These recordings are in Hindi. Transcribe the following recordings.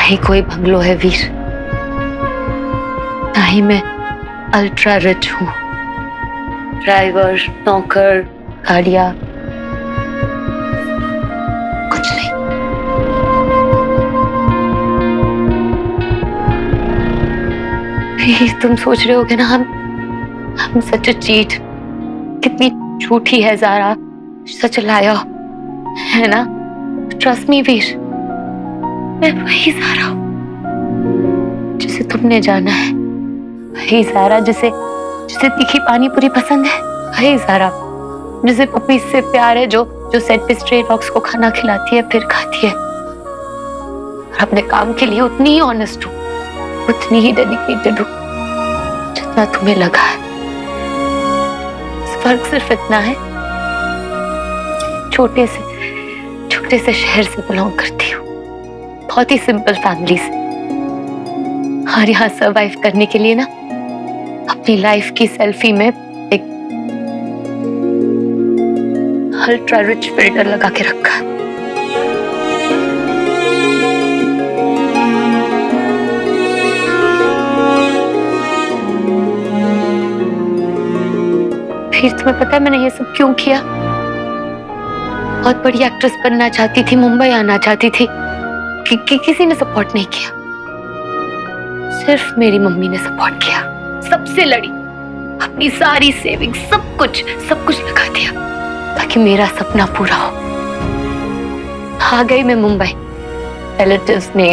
ही कोई बंगलो है वीर, ना ही मैं अल्ट्रा रिच हूँ। ड्राइवर, नौकर, गाड़ियां, कुछ नहीं। वीर तुम सोच रहे होगे ना हम सच चीट, कितनी झूठी है ज़ारा, सच लाया है ना। ट्रस्ट मी वीर, मैं वही ज़ारा हूँ जिसे तुमने जाना है, वही ज़ारा जिसे तीखी पानी पूरी पसंद है, वही ज़ारा जिसे पपी से प्यार है, जो सेट पे स्ट्रे डॉग्स को खाना खिलाती है फिर खाती है। और अपने काम के लिए उतनी ही ऑनेस्ट हूँ, उतनी ही डेडिकेटेड हूँ जितना तुम्हें लगा है। फर्क सिर्फ इतना है, छोटे से शहर से बिलोंग करती हूँ, बहुत ही सिंपल फैमिली से। और यहाँ सरवाइव करने के लिए ना अपनी लाइफ की सेल्फी में एक अल्ट्रा रिच फिल्टर लगा के रखा। फिर तुम्हें पता है मैंने ये सब क्यों किया? बहुत बड़ी एक्ट्रेस बनना चाहती थी, मुंबई आना चाहती थी, किसी ने सपोर्ट नहीं किया, सिर्फ मेरी मम्मी ने सपोर्ट किया। सबसे लड़ी, अपनी सारी सेविंग सब कुछ लगा दिया ताकि मेरा सपना पूरा हो। आ गई मैं मुंबई, रिलेटिव्स ने,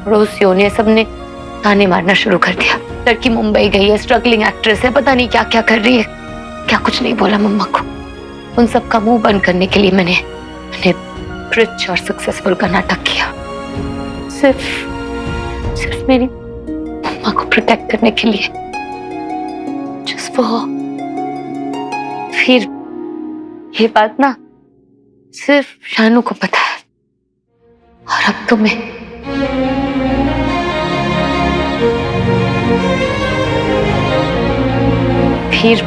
पड़ोसियों ने, सबने ताने मारना शुरू कर दिया। लड़की मुंबई गई है, स्ट्रगलिंग एक्ट्रेस है, पता नहीं क्या क्या कर रही है। क्या कुछ नहीं बोला मम्मा को। उन सब का मुंह बंद करने के लिए मैंने रिच और सक्सेसफुल का नाटक किया, सिर्फ मेरी मम्मा को प्रोटेक्ट करने के लिए। जस्ट वो। फिर ये बात ना सिर्फ शानू को पता है, और अब तुम्हें। फिर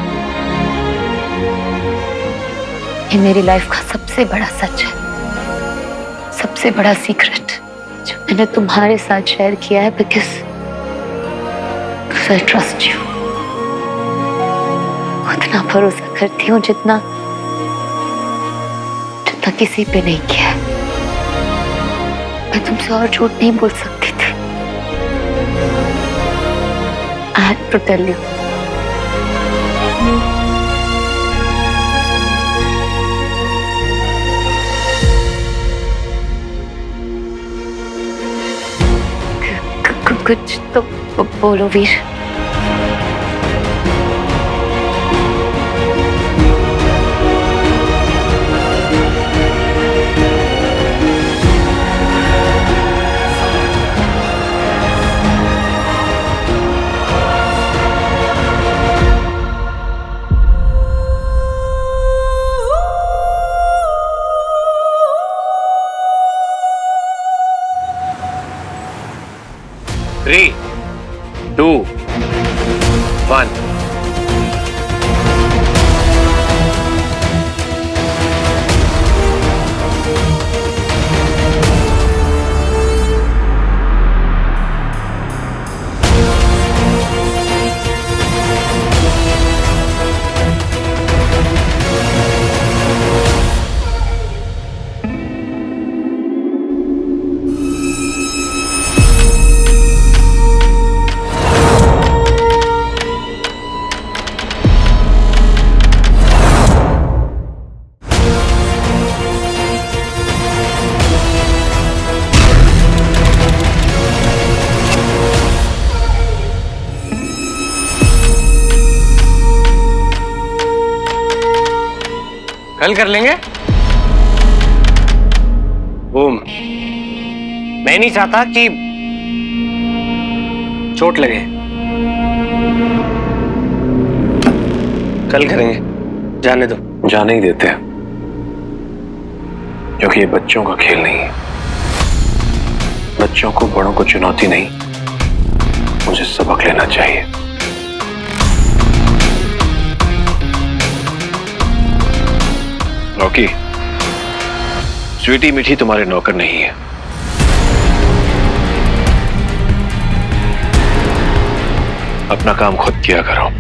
ये मेरी लाइफ का सबसे बड़ा सच है, सबसे बड़ा सीक्रेट जो मैंने तुम्हारे साथ शेयर किया है, बिकॉज आई ट्रस्ट यू। उतना भरोसा करती हूँ जितना किसी पे नहीं किया है। मैं तुमसे और झूठ नहीं बोल सकती थी। I had to tell you. कुछ तो बोलो वीर। Three, 2, 1. कल कर लेंगे। वो मैं नहीं चाहता कि चोट लगे। कल करेंगे, जाने दो। जाने ही देते हैं, क्योंकि ये बच्चों का खेल नहीं है। बच्चों को, बड़ों को चुनौती नहीं, मुझे सबक लेना चाहिए। रॉकी, स्वीटी मीठी तुम्हारे नौकर नहीं है। अपना काम खुद किया करो।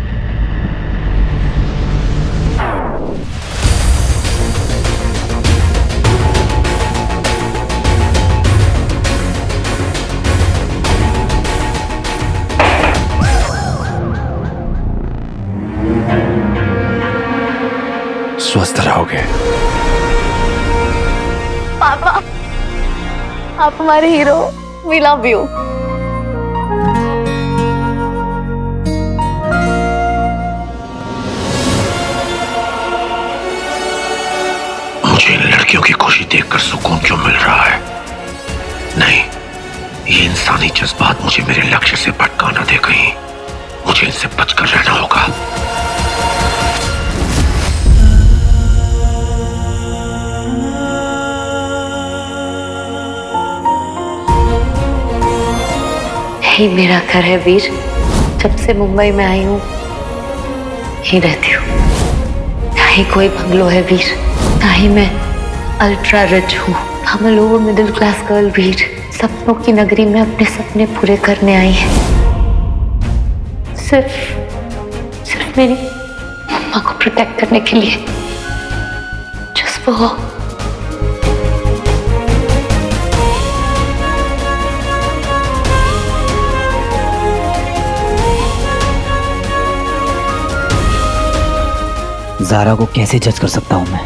स्वस्थ रहोगे। पापा, आप हमारे हीरो, वी लव यू। मुझे इन लड़कियों की खुशी देखकर सुकून क्यों मिल रहा है? नहीं, ये इंसानी जज्बात मुझे मेरे लक्ष्य से भटका न दे कहीं। मुझे इनसे बचकर रहना होगा। यही मेरा घर है वीर। जब से मुंबई में आई हूँ यहीं रहती हूँ। ना ही कोई बंगलो है वीर, ना ही मैं अल्ट्रा रिच हूँ। हम लोअर मिडिल क्लास गर्ल वीर, सपनों की नगरी में अपने सपने पूरे करने आई है। सिर्फ मेरी मम्मा को प्रोटेक्ट करने के लिए। जस्ट वो ज़ारा को कैसे जज कर सकता हूँ मैं?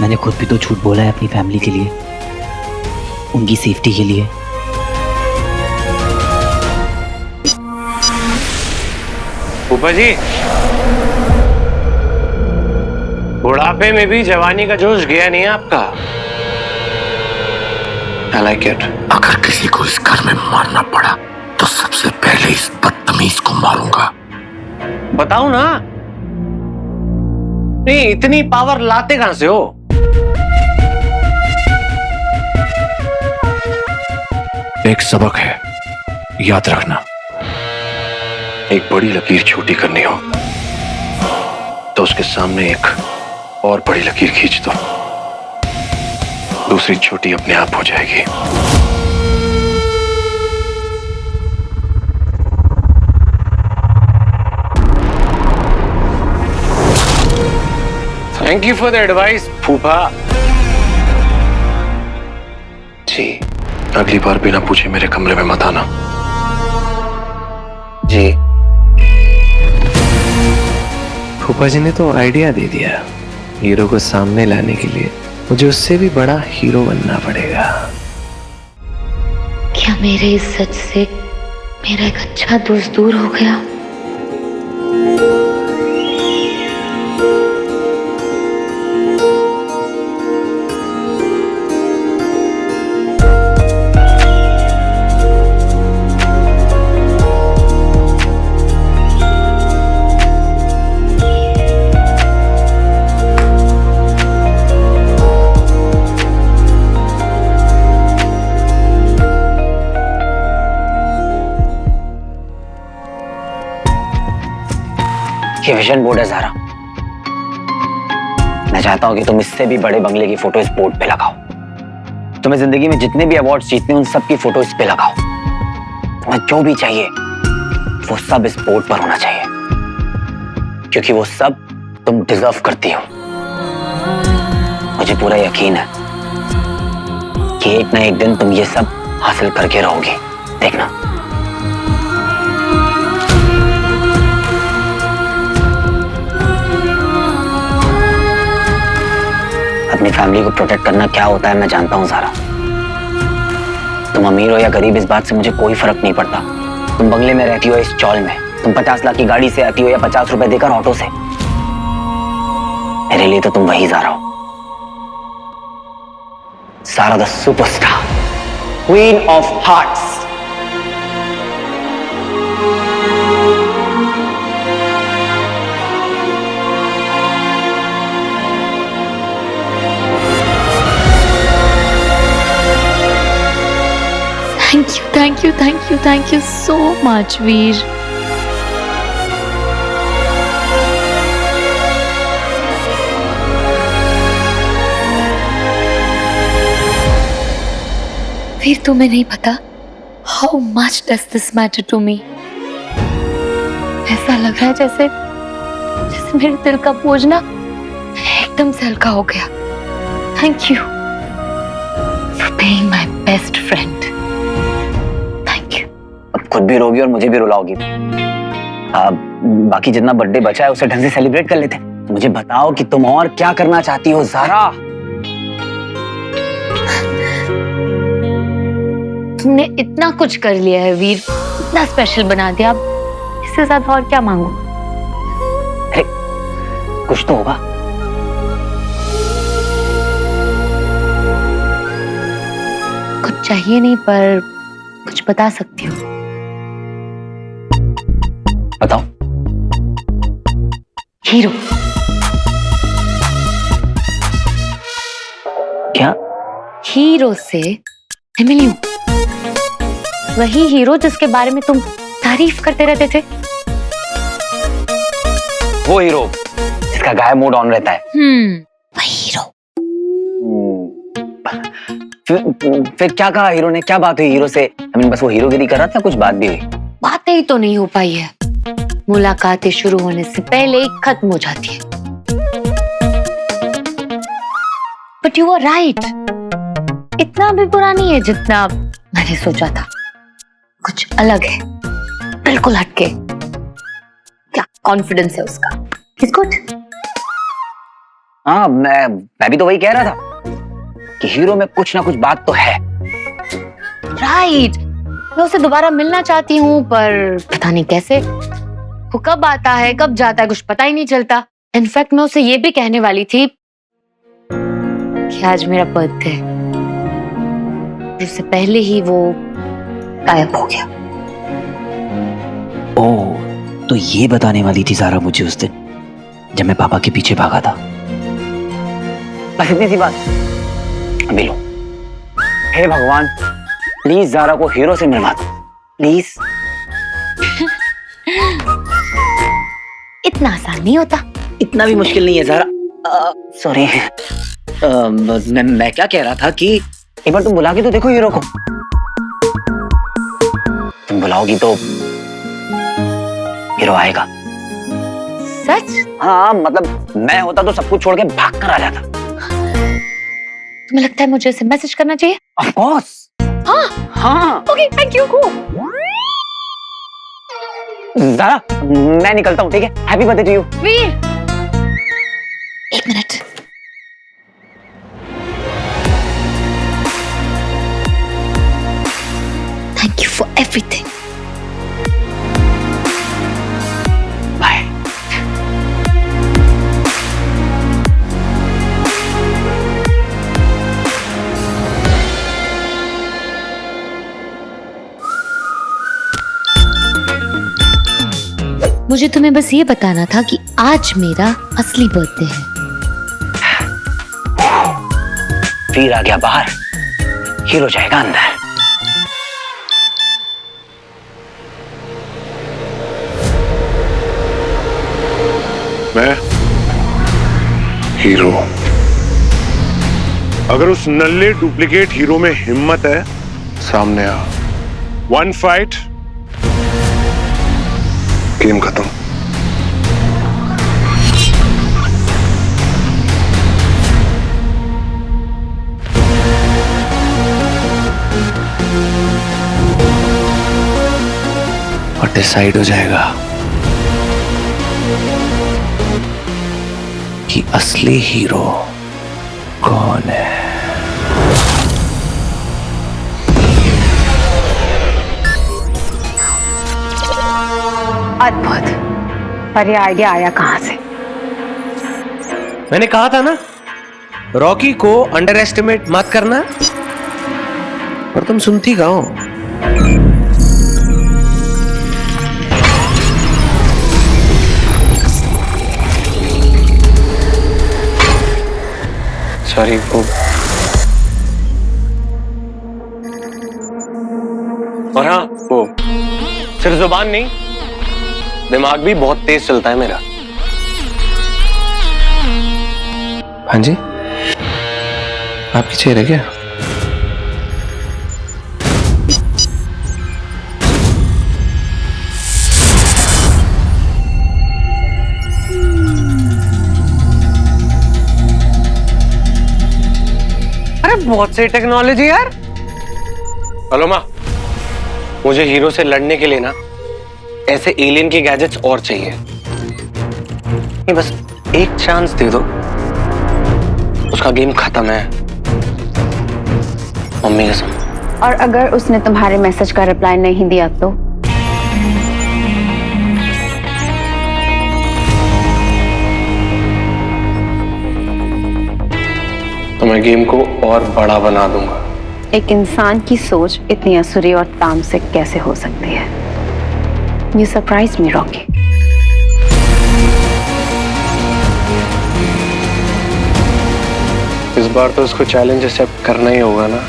मैंने खुद भी तो झूठ बोला है अपनी फैमिली के लिए, उनकी सेफ्टी के लिए। फूफा जी, बुढ़ापे में भी जवानी का जोश गया नहीं है आपका। I like it. अगर किसी को इस घर में मारना पड़ा तो सबसे पहले इस बदतमीज को मारूंगा। बताओ ना, नहीं इतनी पावर लाते कहां से हो? एक सबक है, याद रखना। एक बड़ी लकीर छोटी करनी हो तो उसके सामने एक और बड़ी लकीर खींच दो, दूसरी छोटी अपने आप हो जाएगी। Thank you for the advice फूफा जी, अगली बार बिना पूछे मेरे कमरे में मत आना। जी। फूफा जी ने तो आइडिया दे दिया, हीरो को सामने लाने के लिए मुझे उससे भी बड़ा हीरो बनना पड़ेगा। क्या मेरे इस सच से मेरा एक अच्छा दोस्त दूर हो गया? ये विजन बोर्ड है ज़ारा। मैं चाहता हूं कि तुम इससे भी बड़े बंगले की फोटो इस बोर्ड पे लगाओ। तुम्हें जिंदगी में जितने भी अवार्ड्स जीतने उन सब की फोटो इस पे लगाओ। तुम्हें जो भी चाहिए वो सब इस बोर्ड पर होना चाहिए, क्योंकि वो सब तुम डिजर्व करती हो। मुझे पूरा यकीन है कि एक ना एक दिन तुम ये सब हासिल करके रहोगी। देखना। अपनी फैमिली को प्रोटेक्ट करना क्या होता है मैं जानता हूं ज़ारा। तुम अमीर हो या गरीब इस बात से मुझे कोई फर्क नहीं पड़ता। तुम बंगले में रहती हो इस चौल में, तुम 50 लाख की गाड़ी से आती हो या 50 रुपए देकर ऑटो से, मेरे लिए तो तुम वही ज़ारा हो। Zara the superstar, queen of hearts. Thank you so much, Veer. फिर तुम्हें नहीं पता how much does this matter to me? ऐसा लग रहा है जैसे जैसे मेरे दिल का बोझ ना एकदम से हल्का हो गया। Thank you for being my best friend. Thank you. अब खुद भी रोगी और मुझे भी रुलाओगी। बाकी जितना बर्थडे बचा है उसे ढंग से सेलिब्रेट कर लेते हैं। मुझे बताओ कि तुम और क्या करना चाहती हो ज़ारा? तुमने इतना कुछ कर लिया है वीर, इतना स्पेशल बना दिया, अब इससे ज्यादा और क्या मांगू? अरे कुछ तो होगा। कुछ चाहिए नहीं पर कुछ बता सकती हो। बताओ। हीरो। क्या? हीरो से मैं मिली हूँ। वही हीरो जिसके बारे में तुम तारीफ करते रहते थे। वो हीरो जिसका गायब मूड ऑन रहता है। वही हीरो। फिर क्या कहा हीरो ने? क्या बात हुई हीरो से? बस वो हीरोगिरी कर रहा था, कुछ बात भी हुई? बातें ही तो नहीं हो पाई है। मुलाकातें शुरू होने से पहले ही खत्म हो जाती है। बट यू आर राइट, इतना भी बुरा नहीं है जितना मैंने सोचा था। कुछ अलग है, बिल्कुल हटके। क्या कॉन्फिडेंस है उसका। He's good। हाँ, मैं भी तो वही कह रहा था कि हीरो में कुछ ना कुछ बात तो है। राइट। मैं उसे दोबारा मिलना चाहती हूँ पर पता नहीं कैसे। वो कब आता है कब जाता है कुछ पता ही नहीं चलता। इनफैक्ट मैं उसे ये भी कहने वाली थी कि आज मेरा बर्थडे है, उससे पहले ही वो गायब हो गया। ओह, तो ये बताने वाली थी ज़ारा मुझे उस दिन जब मैं पापा के पीछे भागा था। बस इतनी सी बात। अभी लो। हे भगवान, प्लीज ज़ारा को हीरो से मिलवा दो, प्लीज। इतना आसान नहीं होता। इतना भी मुश्किल नहीं है ज़ारा। सॉरी। मैं क्या कह रहा था कि एक बार तुम बुला के तो देखो हीरो को। तुम बुलाओगी तो हीरो आएगा। सच? हाँ, मतलब मैं होता तो सब कुछ छोड़ के भाग कर आ जाता। तुम्हें लगता है मुझे उसे मैसेज करना चाहिए? Of course. हाँ हाँ। Okay, thank you. ज़ारा, मैं निकलता हूँ, ठीक है? Happy birthday to you. Veer, एक मिनट। Thank you for everything. Bye. मुझे तुम्हें बस ये बताना था कि आज मेरा असली बर्थडे है। वीर आ गया बाहर, हीरो जाएगा अंदर। मैं हीरो। अगर उस नल्ले डुप्लीकेट हीरो में हिम्मत है, सामने आ। वन फाइट, गेम खत्म। और डिसाइड हो जाएगा कि असली हीरो कौन है। अद्भुत। पर ये आइडिया आया कहां से? मैंने कहा था ना, रॉकी को अंडर एस्टिमेट मत करना। पर तुम सुनती कहाँ हो? सॉरी, वो और हाँ, वो सिर्फ जुबान नहीं, दिमाग भी बहुत तेज चलता है मेरा। हाँ जी, आपकी चेयर है क्या? अरे बहुत सही टेक्नोलॉजी यार। हेलो माँ, मुझे हीरो से लड़ने के लिए ना ऐसे एलियन के गैजेट्स और चाहिए। ये बस एक चांस दे दो, उसका गेम खत्म है, मम्मी कसम। और अगर उसने तुम्हारे मैसेज का रिप्लाई नहीं दिया तो मैं गेम को और बड़ा बना दूंगा। एक इंसान की सोच इतनी असुरी और तामसिक कैसे हो सकती है? You surprise me Rocky. इस बार तो उसको चैलेंज एक्सेप्ट करना ही होगा ना।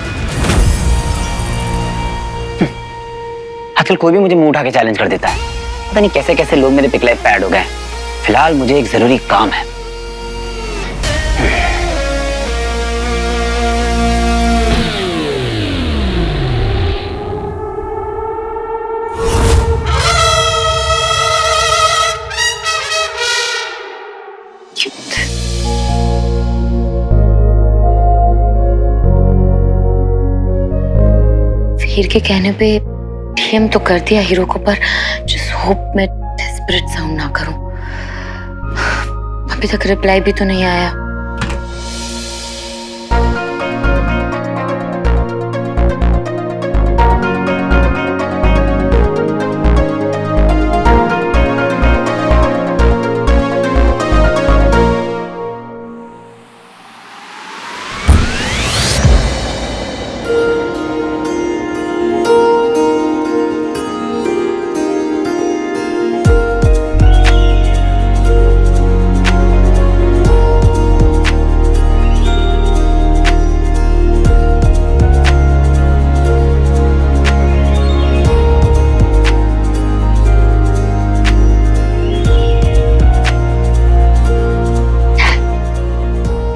आजकल कोई भी मुझे मुंह उठा के चैलेंज कर देता है। पता नहीं कैसे कैसे लोग मेरे पिक लाइफ पे ऐड हो गए। फिलहाल मुझे एक जरूरी काम है। वीर के कहने पे डीएम तो कर दिया हीरो को, पर जिस होप में डेस्परेट साउंड ना करूं। अभी तक रिप्लाई भी तो नहीं आया।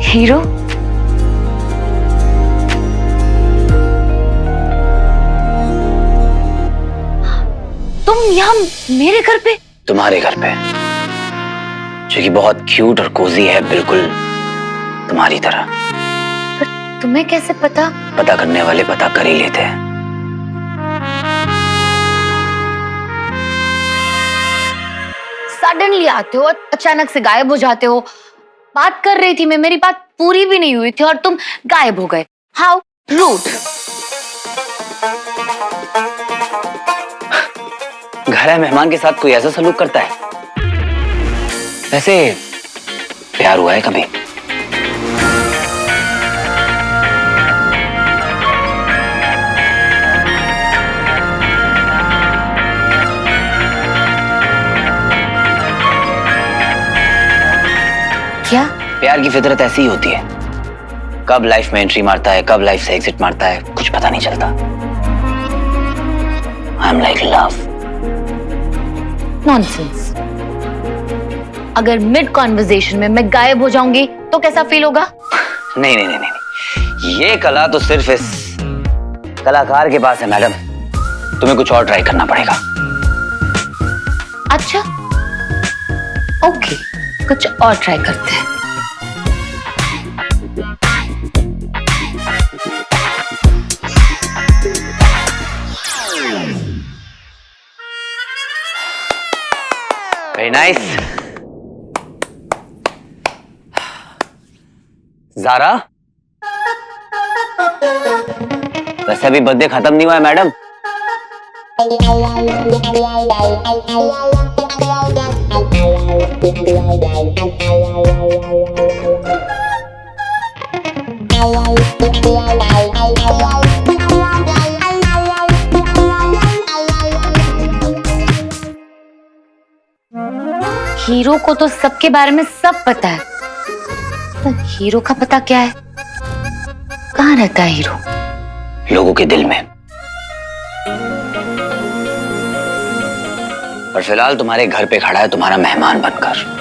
हीरो, तुम यहाँ मेरे घर पे? तुम्हारे घर पे, जो कि बहुत क्यूट और कोजी है, बिल्कुल तुम्हारी तरह। पर तुम्हें कैसे पता? पता करने वाले पता कर ही लेते हैं। सडनली आते हो, अचानक से गायब हो जाते हो। बात कर रही थी मैं, मेरी बात पूरी भी नहीं हुई थी और तुम गायब हो गए। How rude. घर है, मेहमान के साथ कोई ऐसा सलूक करता है? वैसे प्यार हुआ है कभी? क्या? प्यार की फितरत ऐसी ही होती है। कब लाइफ में एंट्री मारता है, कब लाइफ से एग्जिट मारता है, कुछ पता नहीं चलता। I am like love. Nonsense. अगर मिड कॉन्वर्सेशन में मैं गायब हो जाऊंगी तो कैसा फील होगा? नहीं नहीं नहीं नहीं, ये कला तो सिर्फ इस कलाकार के पास है मैडम। तुम्हें कुछ और ट्राई करना पड़ेगा। अच्छा, ओके, कुछ और ट्राई करते हैं। Very nice. ज़ारा, वैसे अभी बर्थडे खत्म नहीं हुआ है मैडम। हीरो को तो सबके बारे में सब पता है, पर हीरो का पता क्या है? कहाँ रहता है हीरो? लोगों के दिल में। और फिलहाल तुम्हारे घर पे खड़ा है, तुम्हारा मेहमान बनकर।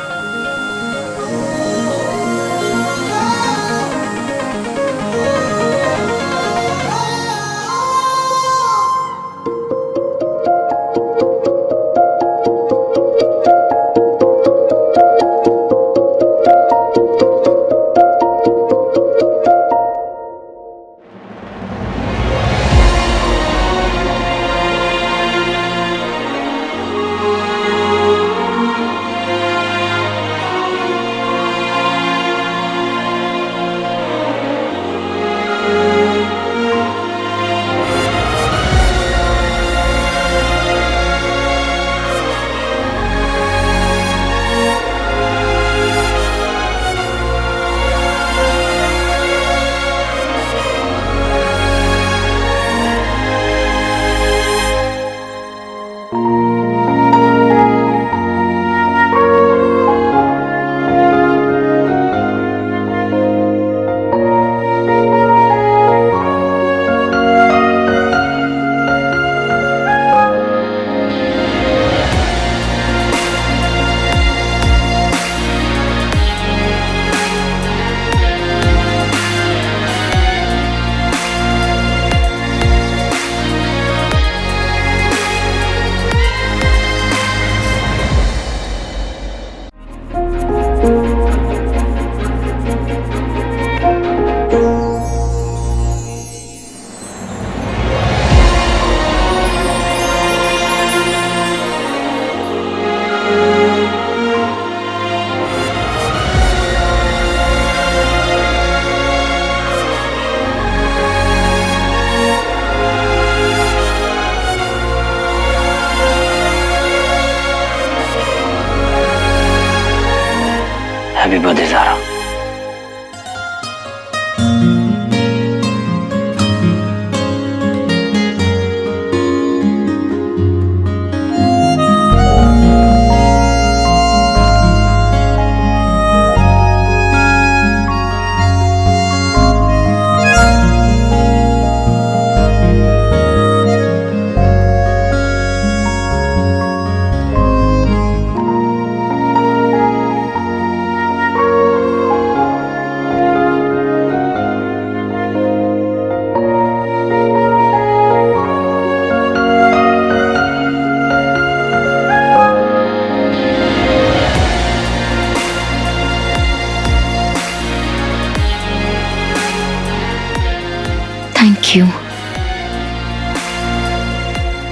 थैंक यू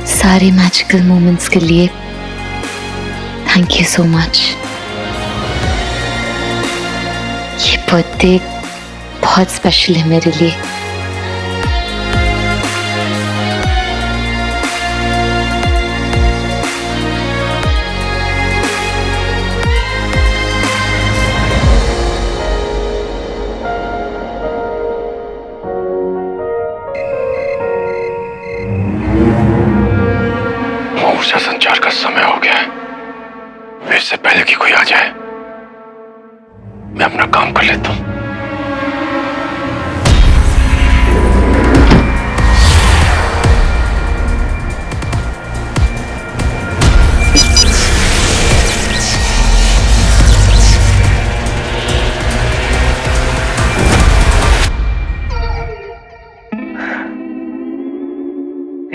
सारे मैजिकल मोमेंट्स के लिए। Thank you so much. ये बर्थडे बहुत स्पेशल है मेरे लिए। ऊर्जा संचार का समय हो गया है। इससे पहले कि कोई आ जाए मैं अपना काम कर लेता हूं।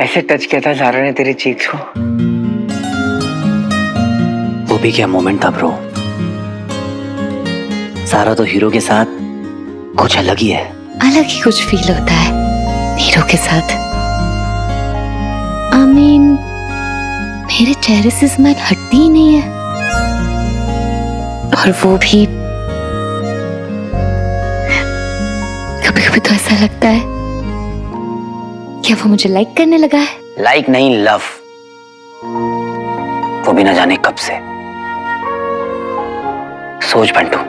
ऐसे टच किया था ज़ारा ने तेरी चीक्स को। वो भी क्या मोमेंट था ब्रो। ज़ारा तो हीरो के साथ कुछ अलग ही है। अलग ही कुछ फील होता है हीरो के साथ। I mean, मेरे चेहरे से स्माइल हटती ही नहीं है। और वो भी कभी कभी तो ऐसा लगता है क्या वो मुझे लाइक करने लगा है। लाइक नहीं, लव। वो भी ना जाने कब से। सोच बंटू,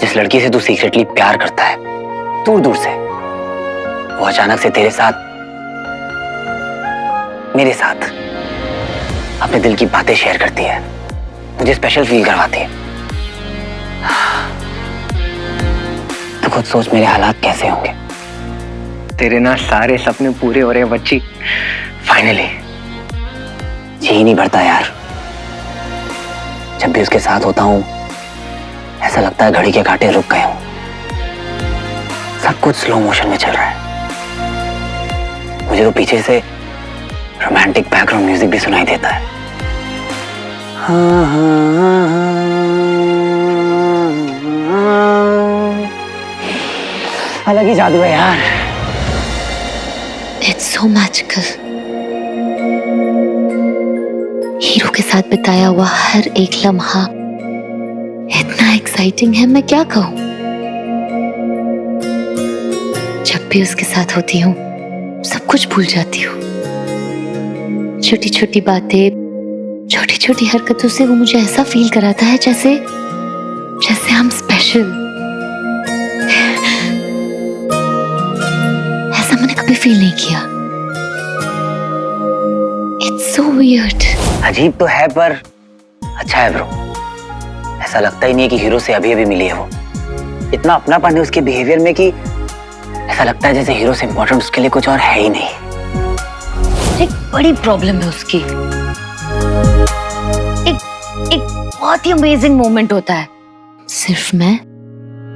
जिस लड़की से तू सीक्रेटली प्यार करता है दूर दूर से, वो अचानक से तेरे साथ, मेरे साथ अपने दिल की बातें शेयर करती है, मुझे स्पेशल फील करवाती है। तो खुद सोच मेरे हालात कैसे होंगे। तेरे ना सारे सपने पूरे हो रहे हैं बच्ची। फाइनली जी नहीं भरता यार। जब भी उसके साथ होता हूं ऐसा लगता है घड़ी के कांटे रुक गए हों। सब कुछ स्लो मोशन में चल रहा है। मुझे तो पीछे से रोमांटिक बैकग्राउंड म्यूजिक भी सुनाई देता है। अलग ही जादू है यार। It's so magical. हीरो के साथ बिताया हुआ हर एक लम्हा इतना एक्साइटिंग है, मैं क्या कहूं। जब भी उसके साथ होती हूँ सब कुछ भूल जाती हूँ। छोटी छोटी बातें, छोटी छोटी हरकतों से वो मुझे ऐसा फील कराता है जैसे जैसे हम स्पेशल। ऐसा मैंने कभी फील नहीं किया। It's so weird. अजीब तो है पर अच्छा है ब्रो। ऐसा लगता ही नहीं है कि हीरो से अभी अभी मिली है वो। इतना अपनापन है उसके बिहेवियर में कि ऐसा लगता है जैसे हीरो से इंपॉर्टेंट उसके लिए कुछ और है ही नहीं। एक बड़ी प्रॉब्लम है उसकी। एक बहुत ही अमेजिंग मोमेंट होता है, सिर्फ मैं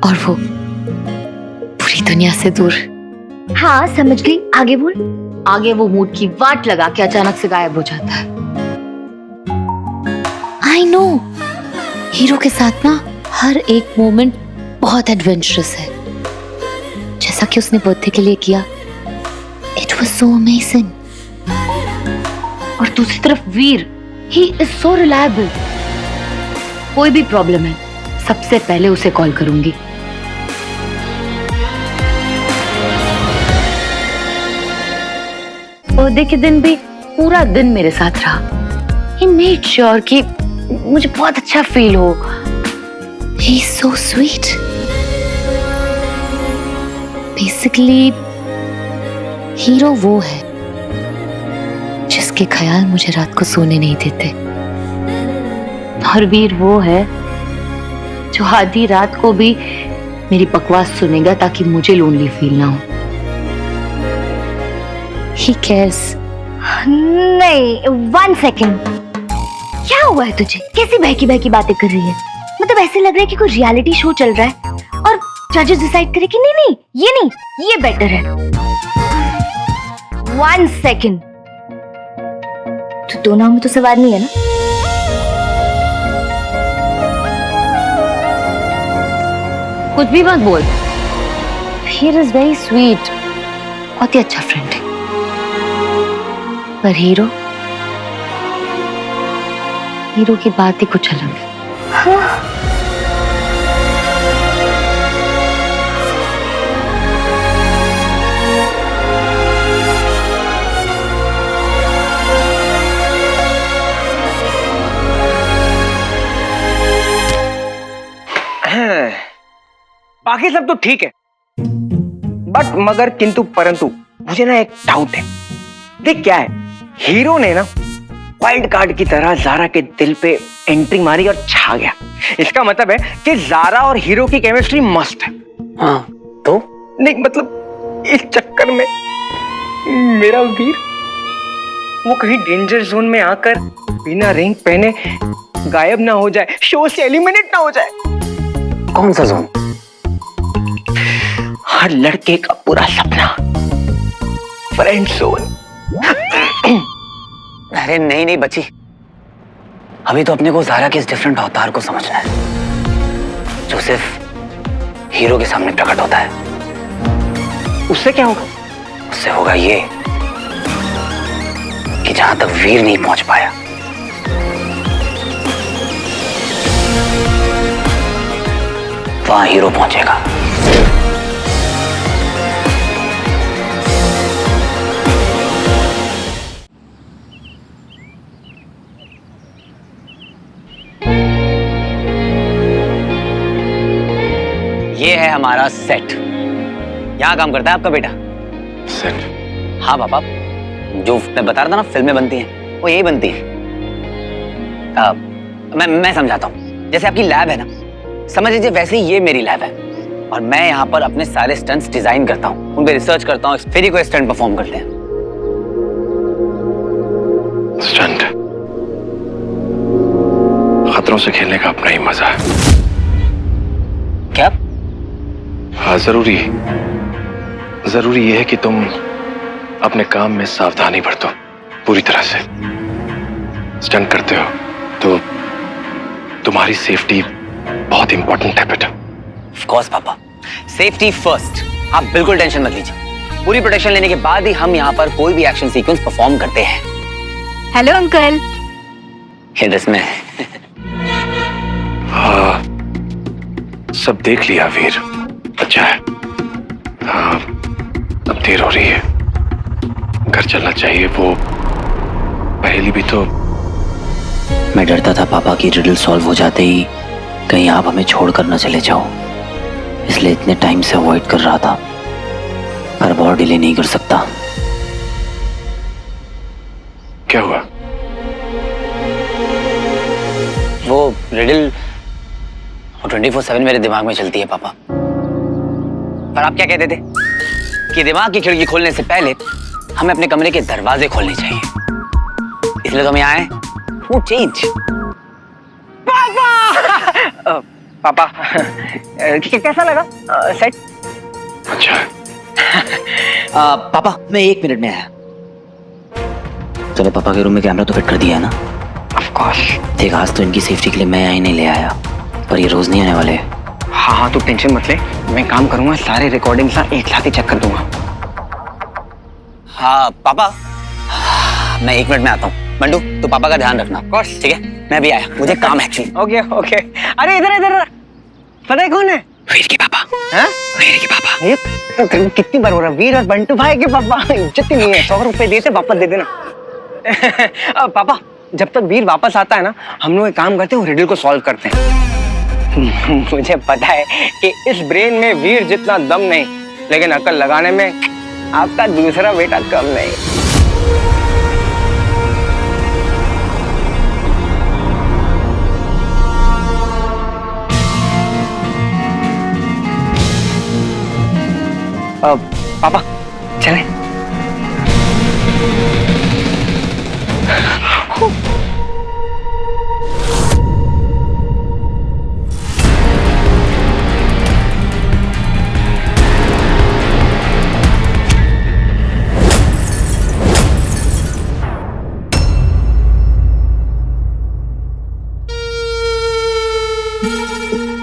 और वो, पूरी दुनिया से दूर। हाँ समझ गई, आगे बोल। आगे वो मूड की वाट लगा के अचानक से गायब हो जाता है। आई नो, हीरो के साथ ना हर एक मोमेंट बहुत एडवेंचरस है, जैसा कि उसने बर्थडे के लिए किया। It was so amazing. और दूसरी तरफ वीर, ही इज सो रिलायबल। कोई भी प्रॉब्लम है सबसे पहले उसे कॉल करूंगी। बर्थडे के दिन भी पूरा दिन मेरे साथ रहा। ही मेड श्योर कि मुझे बहुत अच्छा फील हो। He is so sweet. Basically hero वो है जिसके ख्याल मुझे रात को सोने नहीं देते, और वीर वो है जो आधी रात को भी मेरी बकवास सुनेगा ताकि मुझे लोनली फील ना हो। He cares. नहीं, 1 सेकेंड। क्या हुआ है तुझे? कैसी बहकी बहकी बातें कर रही है? मतलब ऐसे लग रहा है कि कोई रियलिटी शो चल रहा है और जजेस डिसाइड करे कि नहीं नहीं ये नहीं, ये बेटर है। 1 सेकेंड। तो 2 नाव में तो सवार नहीं है ना? कुछ भी मत बोल। वीर इज वेरी स्वीट, बहुत ही अच्छा फ्रेंड है। पर हीरो की बात ही कुछ अलग है। बाकी सब तो ठीक है, बट मगर किंतु परंतु मुझे ना एक डाउट है। देख क्या है, हीरो ने ना वाइल्ड कार्ड की तरह जारा के दिल पे एंट्री मारी और छा गया। इसका मतलब है कि जारा और हीरो की केमिस्ट्री मस्त है। हाँ तो नहीं मतलब इस चक्कर में मेरा वीर वो कहीं डेंजर जोन में आकर बिना रिंग पहने गायब ना हो जाए, शो से एलिमिनेट ना हो जाए। कौन सा जोन? हर लड़के का पूरा सपना, फ्रेंड जोन। अरे नहीं नहीं बच्ची, अभी तो अपने को जारा के इस डिफरेंट अवतार को समझना है जो सिर्फ हीरो के सामने प्रकट होता है। उससे क्या होगा? उससे होगा ये कि जहां तक वीर नहीं पहुंच पाया, वहां हीरो पहुंचेगा। ये है हमारा सेट। यहां काम करता है आपका बेटा। सेट? हाँ पापा, जो मैं बता रहा था ना फिल्में बनती हैं वो यही बनती है। मैं समझाता हूँ। जैसे आपकी लैब है ना, समझ लीजिए वैसे ही ये मेरी लैब है और मैं यहाँ पर अपने सारे स्टंट्स डिजाइन करता हूँ, उन पे रिसर्च करता हूँ, फिर ही कोई स्टंट परफॉर्म करते हैं। स्टंट? खतरों से खेलने का अपना ही मजा है। क्या? हाँ जरूरी ये है कि तुम अपने काम में सावधानी बरतो पूरी तरह से। स्टंट करते हो तो तुम्हारी सेफ्टी बहुत इंपॉर्टेंट है बेटा। ऑफ कोर्स पापा, सेफ्टी फर्स्ट। आप बिल्कुल टेंशन मत लीजिए, पूरी प्रोटेक्शन लेने के बाद ही हम यहाँ पर कोई भी एक्शन सीक्वेंस परफॉर्म करते हैं। Hello uncle. ये इसमें हाँ सब देख लिया वीर, अच्छा है। हाँ अब देर हो रही है, घर चलना चाहिए। वो पहेली भी तो। मैं डरता था पापा की रिडल सॉल्व हो जाते ही कहीं आप हमें छोड़कर न चले जाओ, इसलिए इतने टाइम से अवॉइड कर रहा था, पर अब और डिले नहीं कर सकता। क्या हुआ? वो रिडल 24/7 मेरे दिमाग में चलती है पापा। पर आप क्या कहते थे कि दिमाग की खिड़की खोलने से पहले हमें अपने कमरे के दरवाजे खोलने चाहिए, इसलिए तो हम यहाँ आए। वो चेंज। पापा कैसा लगा सेट? अच्छा है। पापा मैं 1 मिनट में आया। चलो पापा के रूम में कैमरा तो फिट कर दिया है ना? Of course. देख आज तो इनकी सेफ्टी के लिए मैं यहाँ नहीं ले आया, पर ये रोज नहीं आने वाले। हाँ तू टेंशन मत ले, मैं काम करूंगा, सारे रिकॉर्डिंग्स एक साथ ही चेक कर दूंगा। हाँ पापा मैं 1 मिनट में आता हूँ। मंडू तो पापा का ध्यान रखना। ठीक है, मैं भी आया, मुझे काम है एक्चुअली। ओके। अरे इधर पता है कौन है? वीर के पापा। हाँ? वीर के पापा। ये तो कितनी बार हो रहा है, वीर और बंटू भाई के पापा। इज्जत ही नहीं है। 100 रुपए देते वापस दे देना। पापा जब तक वीर वापस आता है ना, हम लोग एक काम करते हैं, रिडल को सॉल्व करते हैं। मुझे पता है कि इस ब्रेन में वीर जितना दम नहीं, लेकिन अकल लगाने में आपका दूसरा बेटा कम नहीं। पापा चले।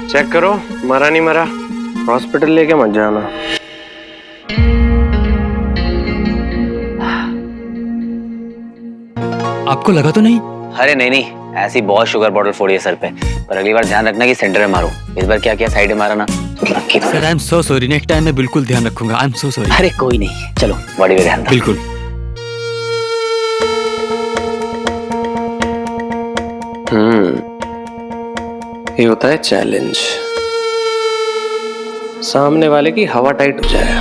चेक करो, मरा नहीं मरा। हॉस्पिटल लेके मत जाना। आपको लगा तो नहीं? अरे नहीं नहीं, ऐसी बहुत शुगर बॉटल फोड़ी है सर पे, पर अगली बार ध्यान रखना कि सेंटर में मारो। इस बार क्या किया, साइड में मारा ना तो लकी तो। Sir I am so sorry, next time मैं बिल्कुल ध्यान रखूंगा। I am so sorry. अरे कोई नहीं, चलो बॉडी पे ध्यान दो। बिल्कुल। ये होता है चैलेंज। सामने वाले की हवा टाइट हो जाए।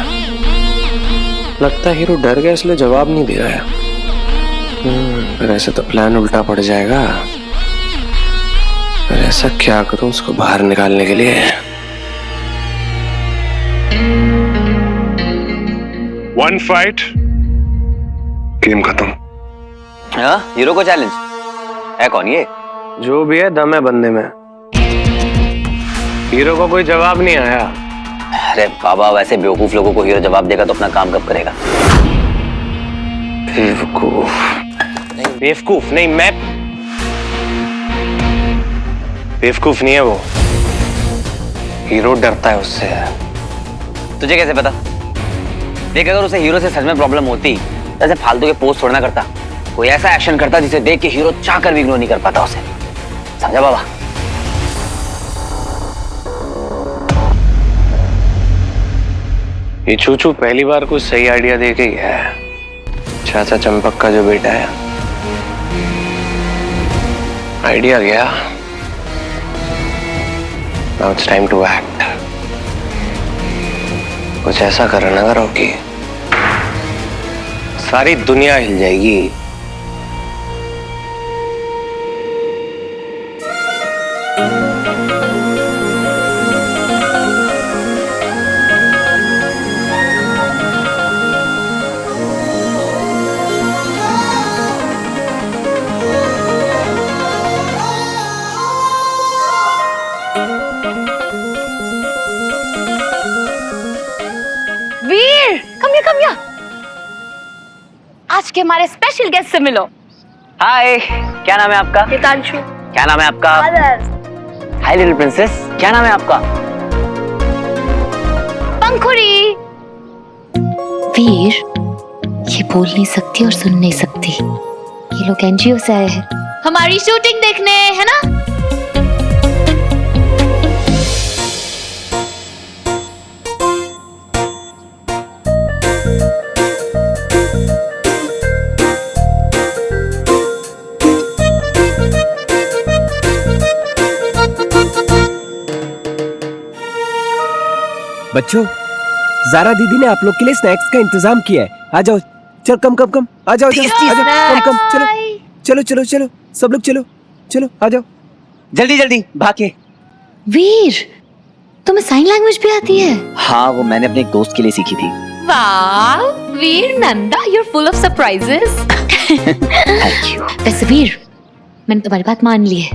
लगता है हीरो डर गया इसलिए जवाब नहीं दे रहा है। फिर ऐसे तो प्लान उल्टा पड़ जाएगा। फिर ऐसा क्या करूं उसको बाहर निकालने के लिए? वन फाइट, गेम खत्म। हाँ, हीरो को चैलेंज है। कौन ये? जो भी है दम है बंदे में। हीरो को कोई जवाब नहीं आया। अरे बाबा, वैसे बेवकूफ लोगों को हीरो जवाब देगा तो अपना काम कब करेगा? बेवकूफ नहीं, बेवकूफ नहीं, मैं बेवकूफ नहीं है वो। हीरो डरता है उससे। तुझे कैसे पता? देख, अगर उसे हीरो से सच में प्रॉब्लम होती तो ऐसे फालतू के पोस्ट छोड़ना करता। कोई ऐसा एक्शन करता जिसे देख के हीरो चाहकर भी इग्नोर नहीं कर पाता उसे। समझा बाबा? ये चूचू पहली बार कुछ सही आइडिया दे के गया है। चाचा चंपक का जो बेटा है, आइडिया गया। Now it's time to act. कुछ ऐसा करना करो कि सारी दुनिया हिल जाएगी। वीर, कम या। आज के हमारे स्पेशल गेस्ट से मिलो। हाय, क्या नाम है आपका? हितांशु। क्या नाम है आपका? हाय लिटिल प्रिंसेस, क्या नाम है आपका? पंखुड़ी। वीर, ये बोल नहीं सकती और सुन नहीं सकती। ये लोग एनजीओ से आए हैं हमारी शूटिंग देखने, है ना? बच्चों, जारा दीदी ने आप लोग के लिए स्नैक्स का इंतजाम किया है। आ जाओ, चल कम आ जाओ, कम चलो चलो चलो चलो, सब लोग चलो चलो, आ जाओ जल्दी जल्दी भागे। वीर, तुम्हें साइन लैंग्वेज भी आती है? हाँ, वो मैंने अपने एक दोस्त के लिए सीखी थी। वाह Veer Nanda, you're full of surprises. Thank you. वैसे वीर, मैंने तुम्हारी बात मान ली है।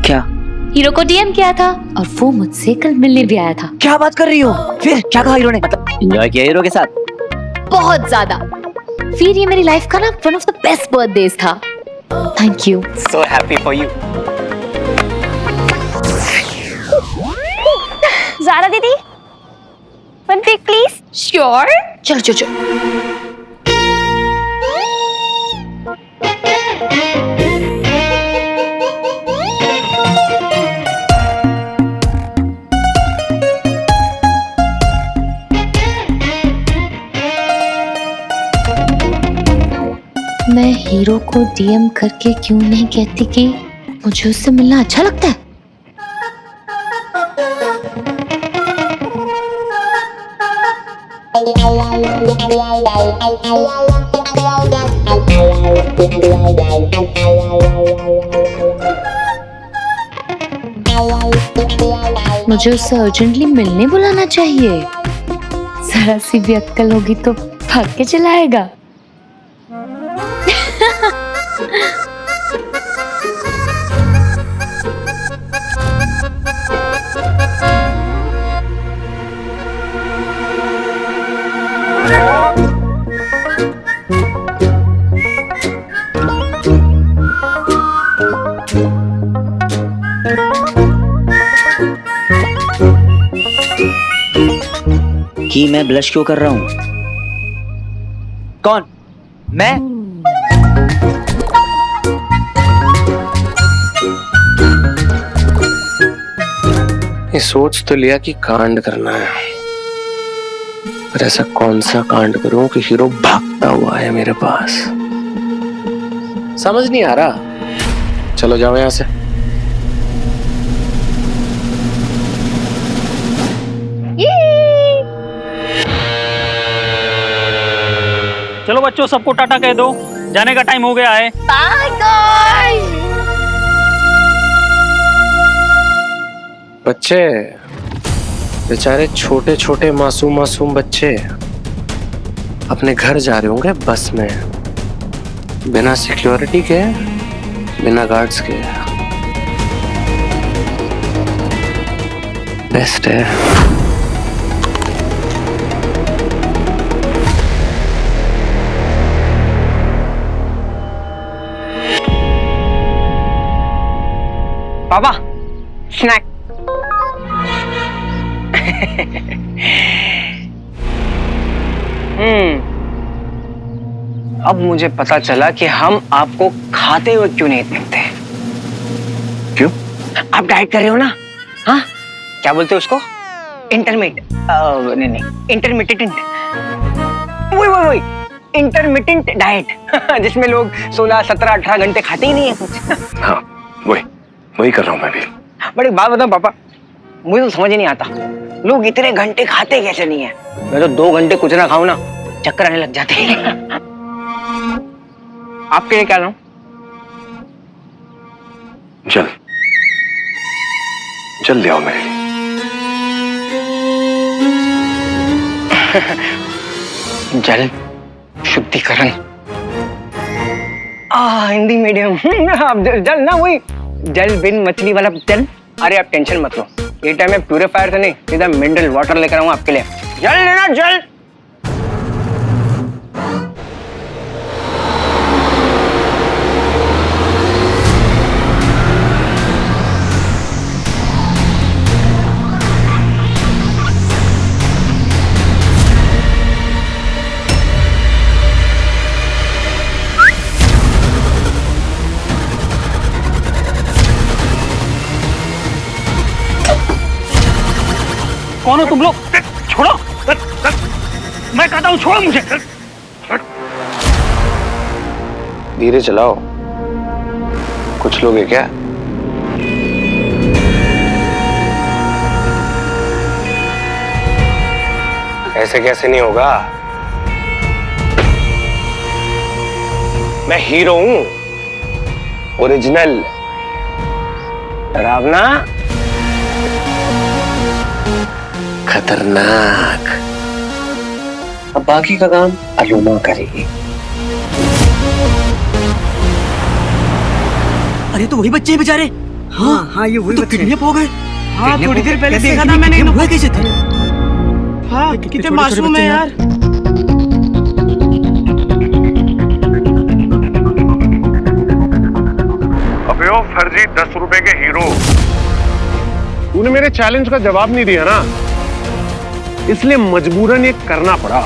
क्या? हीरो को डीएम किया था और वो मुझसे कल मिलने भी आया था। क्या बात कर रही हो? फिर क्या कहा हीरो ने? मतलब एंजॉय किया हीरो के साथ? बहुत ज्यादा। फिर ये मेरी लाइफ का ना one of the best birthdays था। Thank you. So happy for you. Zara दीदी, वन पिक प्लीज। श्योर। चलो चलो चलो। मैं हीरो को डीएम करके क्यों नहीं कहती कि मुझे उससे मिलना अच्छा लगता है? मुझे उससे अर्जेंटली मिलने बुलाना चाहिए। जरा सी भी अक्कल होगी तो भाग के चलाएगा। कि मैं ब्लश क्यों कर रहा हूं? कौन? मैं? ये सोच तो लिया कि कांड करना है, पर ऐसा कौन सा कांड करूं कि हीरो भागता हुआ है मेरे पास। समझ नहीं आ रहा। चलो जाओ यहां से। चलो बच्चों, सबको टाटा कह दो, जाने का टाइम हो गया है। Bye guys. बच्चे, बेचारे छोटे छोटे मासूम मासूम बच्चे अपने घर जा रहे होंगे बस में, बिना सिक्योरिटी के, बिना गार्ड्स के। बेस्ट है। पापा, स्नैक। अब मुझे पता चला कि हम आपको खाते हुए क्यों नहीं देखते। क्यों? आप डाइट कर रहे हो ना? हाँ, क्या बोलते हैं उसको? नहीं, इंटरमिटेंट। वही इंटरमिटेंट डाइट जिसमें लोग 16, 17, 18 घंटे खाते ही नहीं है कुछ। हाँ, वही कर रहा हूं मैं भी। बड़ी बात बताऊं पापा, मुझे तो समझ ही नहीं आता लोग इतने घंटे खाते कैसे नहीं है। मैं तो 2 घंटे कुछ ना खाऊं ना, चक्कर आने लग जाते हैं। आपके लिए क्या लाऊं? जल ले आओ मेरे लिए। जल शुद्धिकरण, हिंदी मीडियम। आप जल ना, वही जल बिन मछली वाला जल। अरे आप टेंशन मत लो, ये टाइम में प्यूरिफायर से नहीं, सीधा मिनरल वाटर लेकर आऊंगा आपके लिए। जल लेना, जल। कौन हो तुम लोग? छोड़ो, मैं कहता हूँ छोड़ो मुझे। धीरे चलाओ, कुछ लोग है क्या? ऐसे कैसे नहीं होगा? मैं हीरो हूं, ओरिजिनल। रावना खतरनाक। अब बाकी का काम अलोमा करेगी। अरे तो वही बच्चे हैं बेचारे। हाँ, ये वही बच्चे किडनैप हो गए। हाँ, थोड़ी देर पहले देखा था मैंने। हुए कैसे थे? हाँ, कितने मासूम है यार। अबे ओ फर्जी 10 रुपए के हीरो, तूने मेरे चैलेंज का जवाब नहीं दिया ना, इसलिए मजबूरन ये करना पड़ा।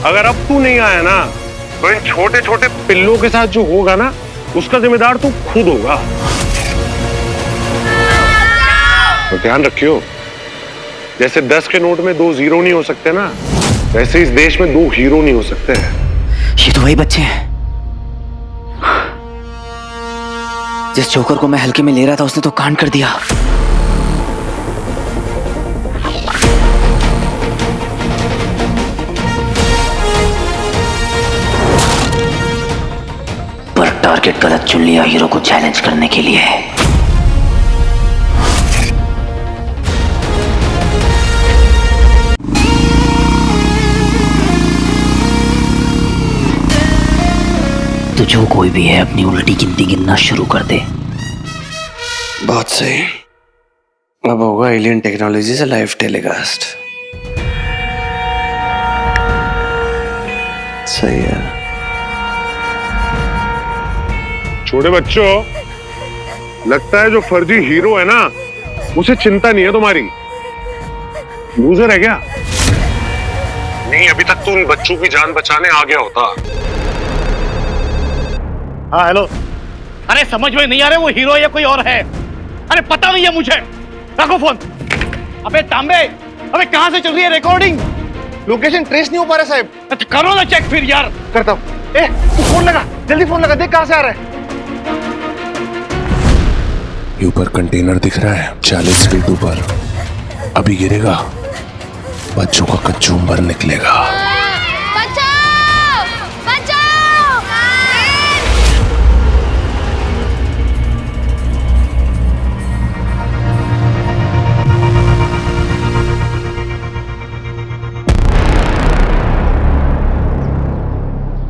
अगर अब तू नहीं आया ना, तो इन छोटे छोटे पिल्लों के साथ जो होगा ना, उसका जिम्मेदार तू खुद होगा। तो ध्यान रखियो, जैसे 10 के नोट में 2 जीरो नहीं हो सकते ना, वैसे इस देश में 2 हीरो नहीं हो सकते। ये तो वही बच्चे हैं जिस जोकर को मैं हल्के में ले रहा था, उसने तो कांड कर दिया। पर टारगेट गलत चुन लिया हीरो को चैलेंज करने के लिए। तो जो कोई भी है अपनी उल्टी गिनती गिनना शुरू कर दे। बहुत सही। अब होगा एलियन टेक्नोलॉजी से लाइव टेलीकास्ट। सही है। छोटे बच्चों, लगता है जो फर्जी हीरो है ना, उसे चिंता नहीं है तुम्हारी। लूजर है क्या? नहीं, अभी तक तो उन बच्चों की जान बचाने आ गया होता। हाँ हेलो। अरे समझ में नहीं आ रहा वो हीरो या कोई और है। अरे पता नहीं है मुझे। रखो फोन। अबे तांबे, अबे कहां से चल रही है रिकॉर्डिंग? लोकेशन ट्रेस नहीं हो पा रहा साहब। अच्छा करो ना चेक फिर यार। करता हूँ। फोन लगा, जल्दी फोन लगा, देख कहां से आ रहा है। ऊपर कंटेनर दिख रहा है 40 फीट ऊपर। अभी गिरेगा, बच्चों का कचूम्बर निकलेगा। बचाओ! बचाओ!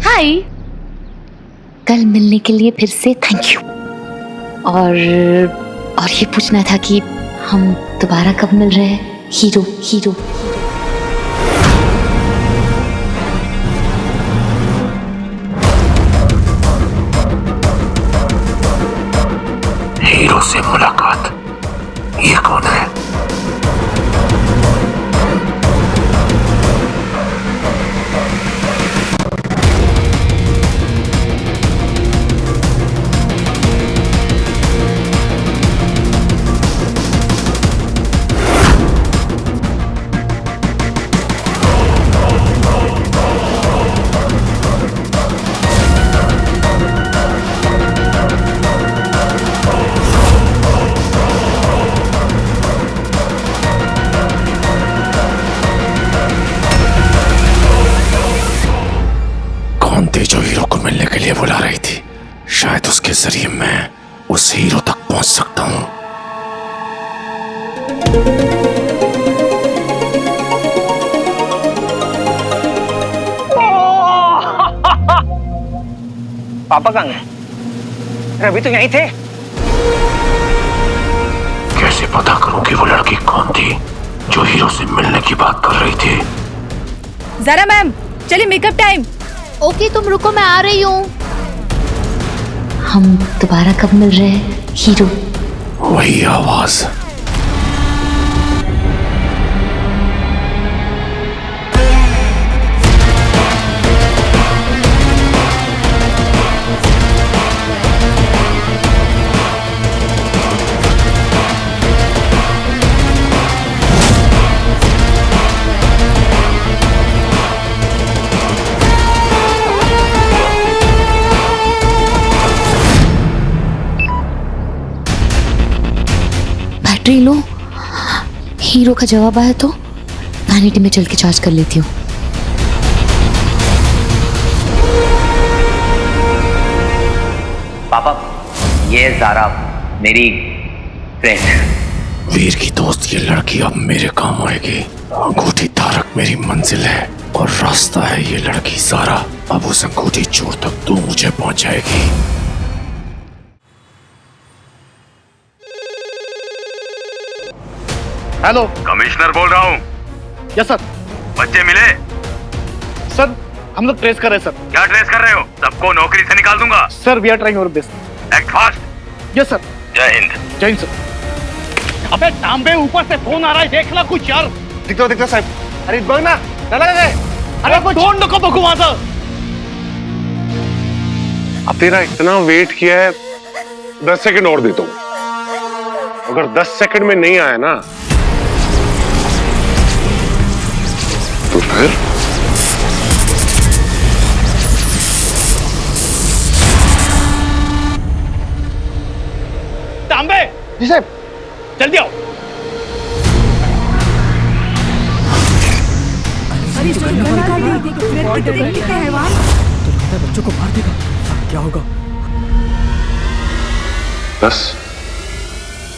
हाय, कल मिलने के लिए फिर से थैंक यू। और ये पूछना था कि हम दोबारा कब मिल रहे हैं हीरो? हीरो हीरो से मुलाकात, ये कौन है? जो हीरो को मिलने के लिए बुला रही थी, शायद उसके जरिए मैं उस हीरो तक पहुंच सकता हूं। पापा कहाँ गए? अभी तो यहीं थे। कैसे पता करूं कि वो लड़की कौन थी जो हीरो से मिलने की बात कर रही थी? जरा मैम, चलिए मेकअप टाइम। ओके तुम रुको, मैं आ रही हूँ। हम दोबारा कब मिल रहे हैं हीरो? वही आवाज। Battery low. हीरो का जवाब आया तो वैनिटी में चल के चार्ज कर लेती हूँ। पापा, ये ज़ारा मेरी फ्रेंड। वीर की दोस्त ये लड़की अब मेरे काम आएगी। अंगूठी धारक मेरी मंजिल है और रास्ता है ये लड़की ज़ारा। अब उस अंगूठी चोर तक तू मुझे पहुंचाएगी। हेलो, कमिश्नर बोल रहा हूँ। Yes sir. बच्चे मिले? सर हम लोग ट्रेस कर रहे हैं सर। क्या ट्रेस कर रहे हो? सबको नौकरी से निकाल दूंगा। Sir we are trying our best. Act fast. Yes sir. जय हिंद। जय हिंद सर। अबे तांबे, ऊपर से फोन आ रहा है, देख ला कुछ यार। दिखता साहब। अरे बघ ना, लगा गए। अरे कुछ तोड़ नको बघू माझं। अब तेरा इतना वेट किया है, 10 सेकंड और देता हूँ। अगर 10 सेकंड में नहीं आया ना तो फिर तांबे जी साहब, जल्दी आओ। बच्चों को मार देगा, क्या होगा? 10,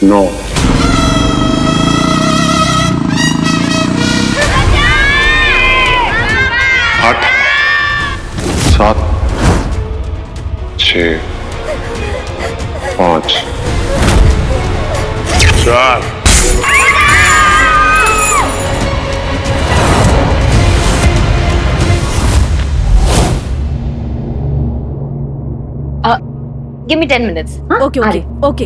9, 8, 7, 6, 5, 4। Give me 10 minutes. Okay okay okay.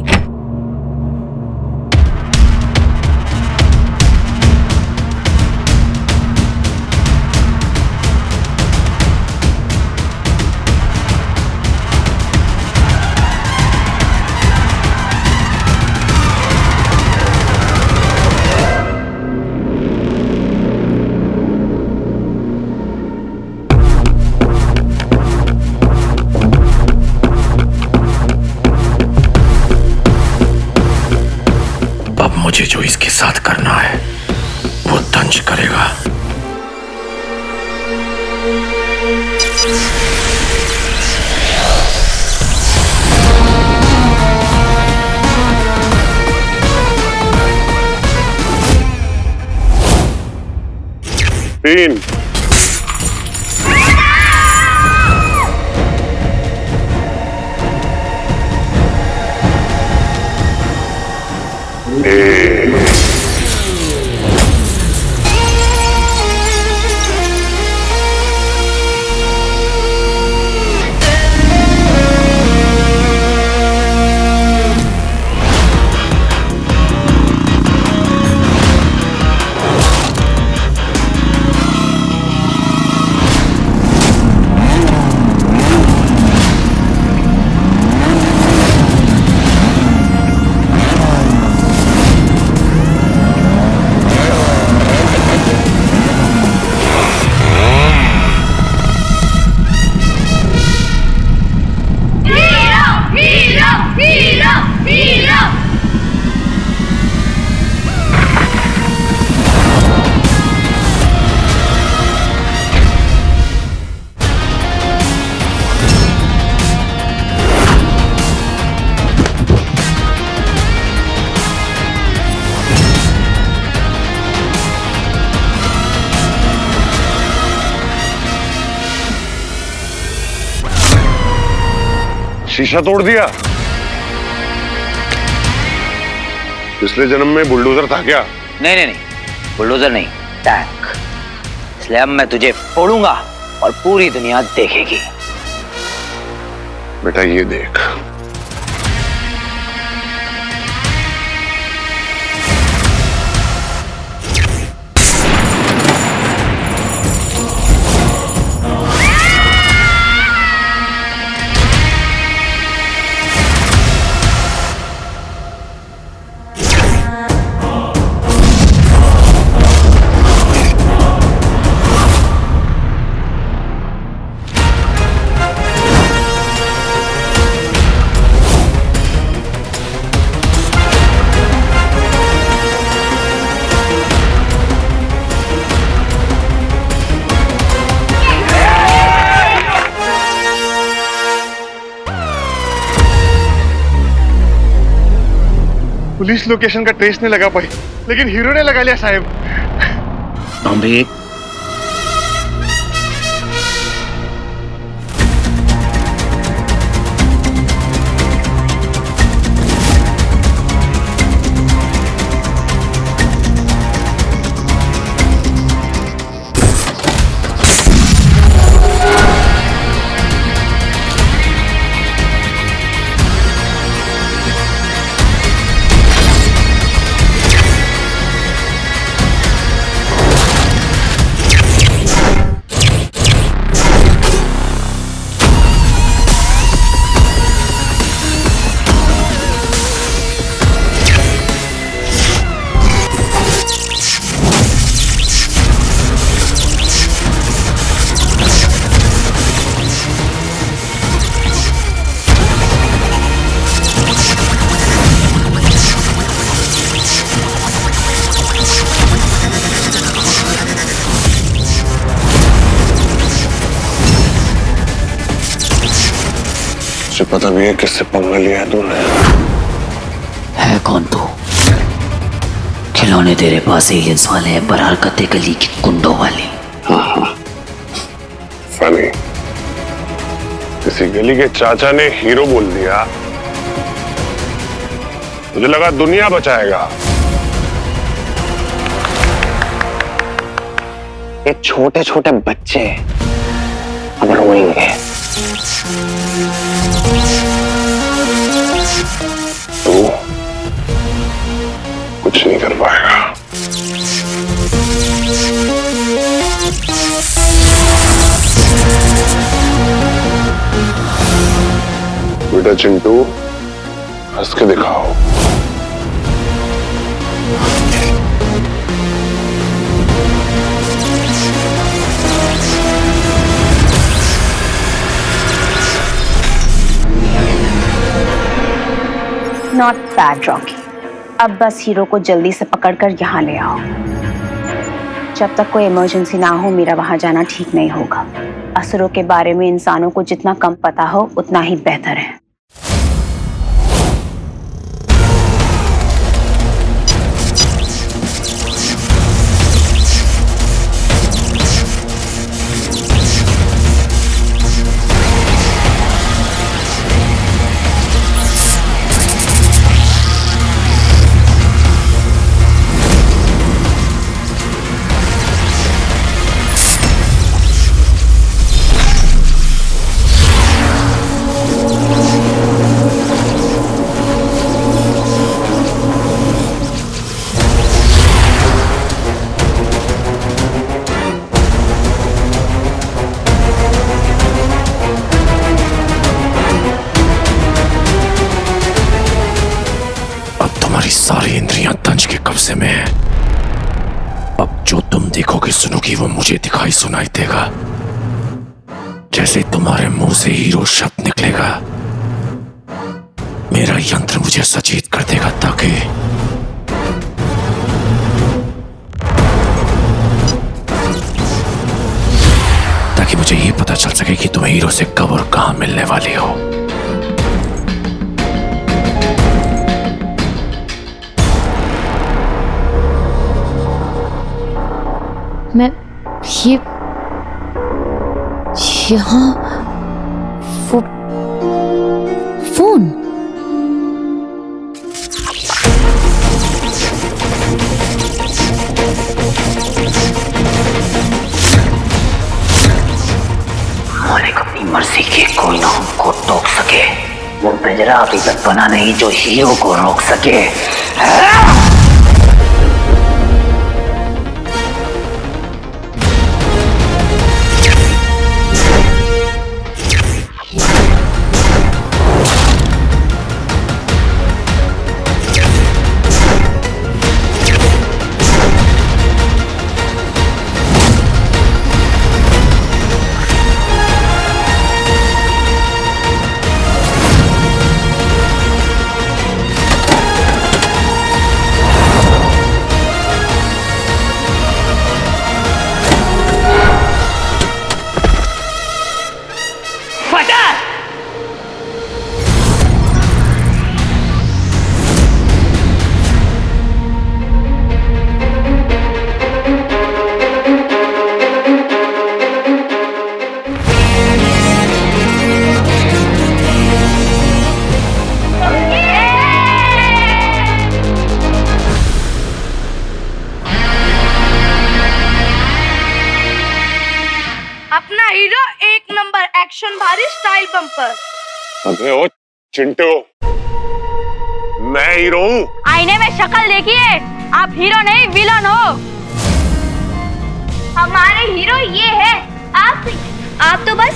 साथ करना है वो तंज करेगा। तीन, शीशा तोड़ दिया। पिछले जन्म में बुलडोजर था क्या? नहीं नहीं नहीं, बुलडोजर नहीं, टैंक। इसलिए अब मैं तुझे फोड़ूंगा और पूरी दुनिया देखेगी। बेटा ये देख, पुलिस लोकेशन का ट्रेस नहीं लगा पाई, लेकिन हीरो ने लगा लिया साहब। तांबे, मुझे पता भी है किससे पंगा लिया है तूने। है कौन तू? खिलौने तेरे पास एलियंस वाले हैं, पर हरकतें गली की गुंडों वाली। हाँ, फनी। किसी गली के चाचा ने हीरो बोल दिया, मुझे लगा दुनिया बचाएगा। ये छोटे छोटे बच्चे अब रोएंगे। तू कुछ नहीं कर पाएगा। बेटा चिंटू, हंस के दिखाओ। Not bad, Rocky. अब बस हीरो को जल्दी से पकड़कर यहाँ ले आओ। जब तक कोई इमरजेंसी ना हो मेरा वहां जाना ठीक नहीं होगा। असुरों के बारे में इंसानों को जितना कम पता हो उतना ही बेहतर है। सारी इंद्रियां तंज के कब्जे में है। अब जो तुम देखोगे सुनोगी वो मुझे दिखाई सुनाई देगा। जैसे तुम्हारे मुंह से हीरो शब्द निकलेगा मेरा यंत्र मुझे सचेत कर देगा ताकि मुझे ये पता चल सके कि तुम्हें हीरो से कब और कहां मिलने वाली हो। मैं ये यहाँ फोन मालिक अपनी मर्जी के कोई ना हमको टोक सके। वो पिंजरा अभी तक बना नहीं जो हीरो को रोक सके। अपना हीरो एक नंबर एक्शन भारी स्टाइल बम्पर। अबे ओ चिंटू, मैं हीरो हूँ। आईने में शक्ल देखिए, आप हीरो नहीं विलन हो। हमारे हीरो ये है, आप तो बस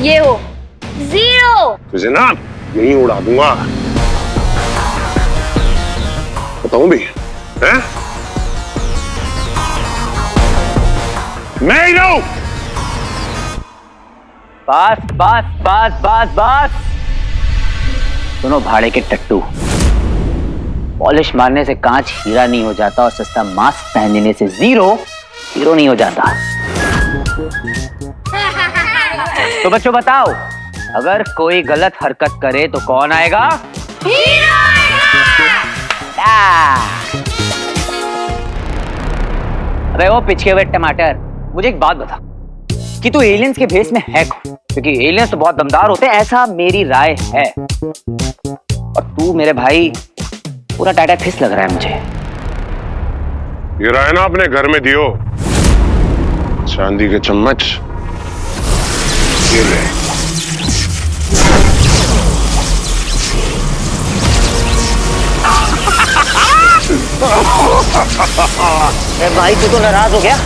ये हो जीरो। तुझे ना यही उड़ा दूंगा। बताऊं भी हैं? मैं हीरो। बस बस बस बस बस। सुनो भाड़े के टट्टू, पॉलिश मारने से कांच हीरा नहीं हो जाता और सस्ता मास्क पहनने से जीरो हीरो नहीं हो जाता। तो बच्चों बताओ, अगर कोई गलत हरकत करे तो कौन आएगा? हीरो आएगा। अरे वो पिछके हुए टमाटर, मुझे एक बात बता कि तू एलियंस के भेस में है कौन? क्योंकि एलियंस तो बहुत दमदार होते हैं, ऐसा मेरी राय है। और तू मेरे भाई पूरा टाटा फिस लग रहा है मुझे। ये रहा है ना अपने घर में दियो, चांदी के चम्मच, ये ले। अरे भाई तू तो नाराज हो गया?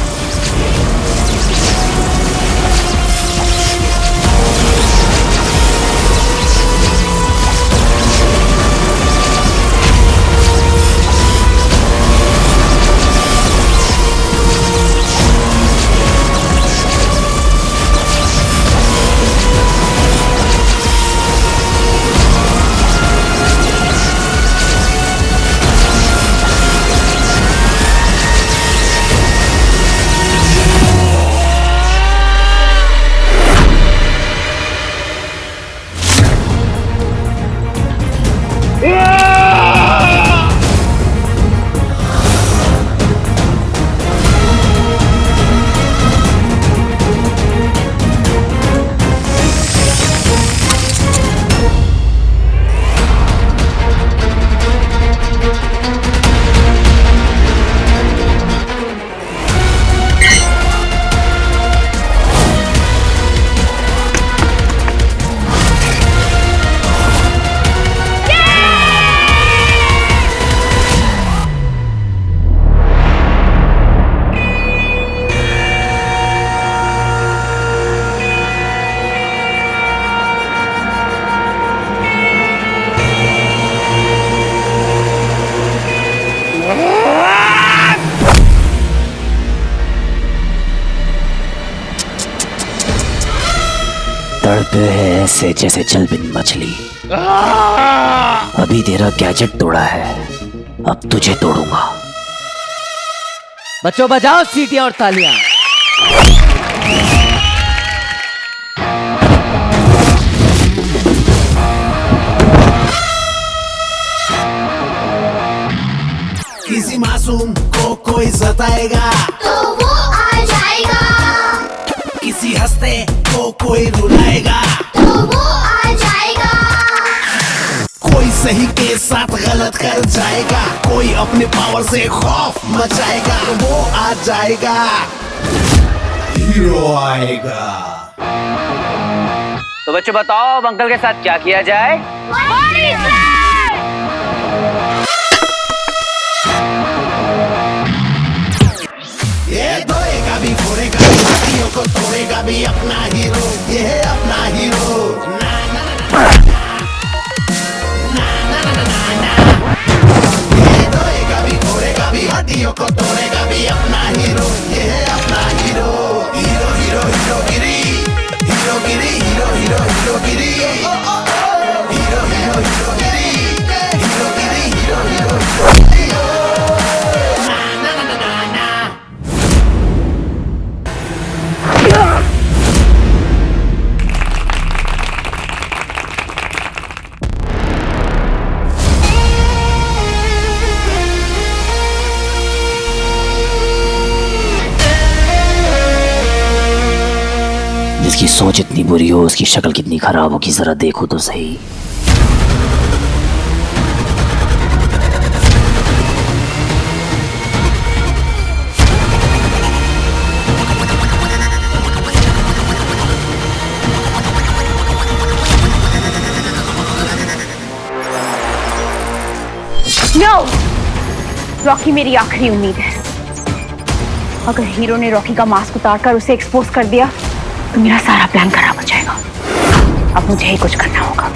तड़पे है ऐसे जैसे जलबिन मछली। अभी तेरा गैजेट तोड़ा है, अब तुझे तोड़ूंगा। बच्चों बजाओ सीटियां और तालियां। किसी मासूम को कोई सताएगा तो वो आ जाएगा, किसी हंसते को कोई रुलाएगा तो वो आ जाएगा, कोई सही के साथ गलत कर जाएगा, कोई अपने पावर से खौफ मचाएगा, वो आ जाएगा, हीरो आएगा। तो बच्चों बताओ अब अंकल के साथ क्या किया जाए? ये धोएगा भी फोड़ेगा भी हड्डियों को तोड़ेगा भी अपना हीरो, ये है अपना हीरो। ना ना ना ना, ये धोएगा भी फोड़ेगा भी हड्डियों को तोड़ेगा भी अपना हीरो, ये है अपना हीरो। हीरो हीरो हीरो गिरी, हीरो गिरी, हीरो हीरो हीरो गिरी, हीरो हीरो हीरो गिरी, हीरो गिरी, हीरो हीरो हीरो गिरी। जिसकी सोच इतनी बुरी हो उसकी शक्ल कितनी खराब होगी जरा देखो तो सही। नो, रॉकी मेरी आखिरी उम्मीद है। अगर हीरो ने रॉकी का मास्क उतारकर उसे एक्सपोज कर दिया तो मेरा सारा प्लान खराब हो जाएगा। अब मुझे ही कुछ करना होगा।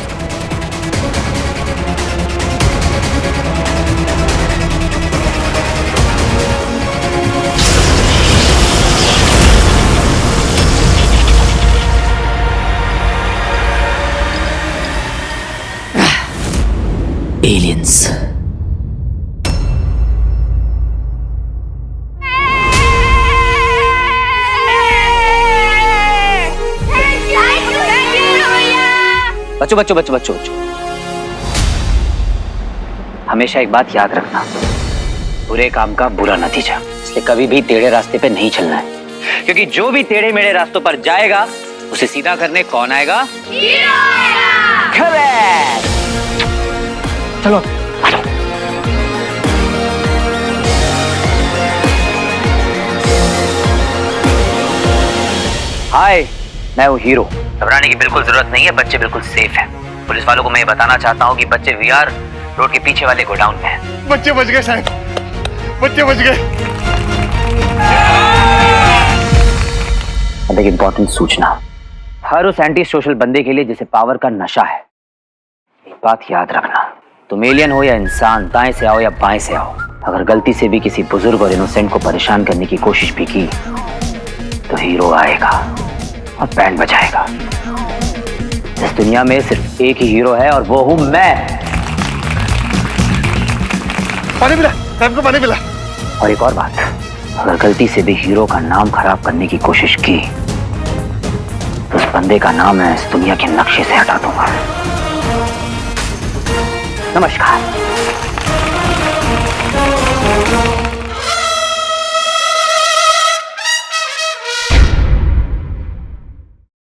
एलियंस। बच्चों बच्चों बच्चों बच्चों बच्चों, हमेशा एक बात याद रखना, बुरे काम का बुरा नतीजा। इसलिए कभी भी टेढ़े रास्ते पे नहीं चलना है, क्योंकि जो भी टेढ़े मेढ़े रास्तों पर जाएगा उसे सीधा करने कौन आएगा? हीरो आएगा। करेक्ट। चलो हाय, मैं हूँ हीरो। घबराने की बिल्कुल जरूरत नहीं है, बच्चे बिल्कुल सेफ हैं। पुलिस वालों को मैं ये बताना चाहता हूँ कि बच्चे वीआर रोड के पीछे वाले गोडाउन में हैं। बच्चे बच गए साहब, बच्चे बच गए। अब एक इंपॉर्टेंट सूचना, हर उस एंटी सोशल बंदे के लिए जिसे पावर का नशा है, एक बात याद रखना, तुम एलियन हो या इंसान, दाएं से आओ या बाएं से आओ, अगर गलती से भी किसी बुजुर्ग और इनोसेंट को परेशान करने की कोशिश भी की तो हीरो आएगा और बैंड बजाएगा। इस दुनिया में सिर्फ एक ही हीरो है और वो हूं मैं। पानी पिला, साहब को पानी पिला। और एक और बात, अगर गलती से भी हीरो का नाम खराब करने की कोशिश की तो उस बंदे का नाम मैं इस दुनिया के नक्शे से हटा दूंगा। नमस्कार।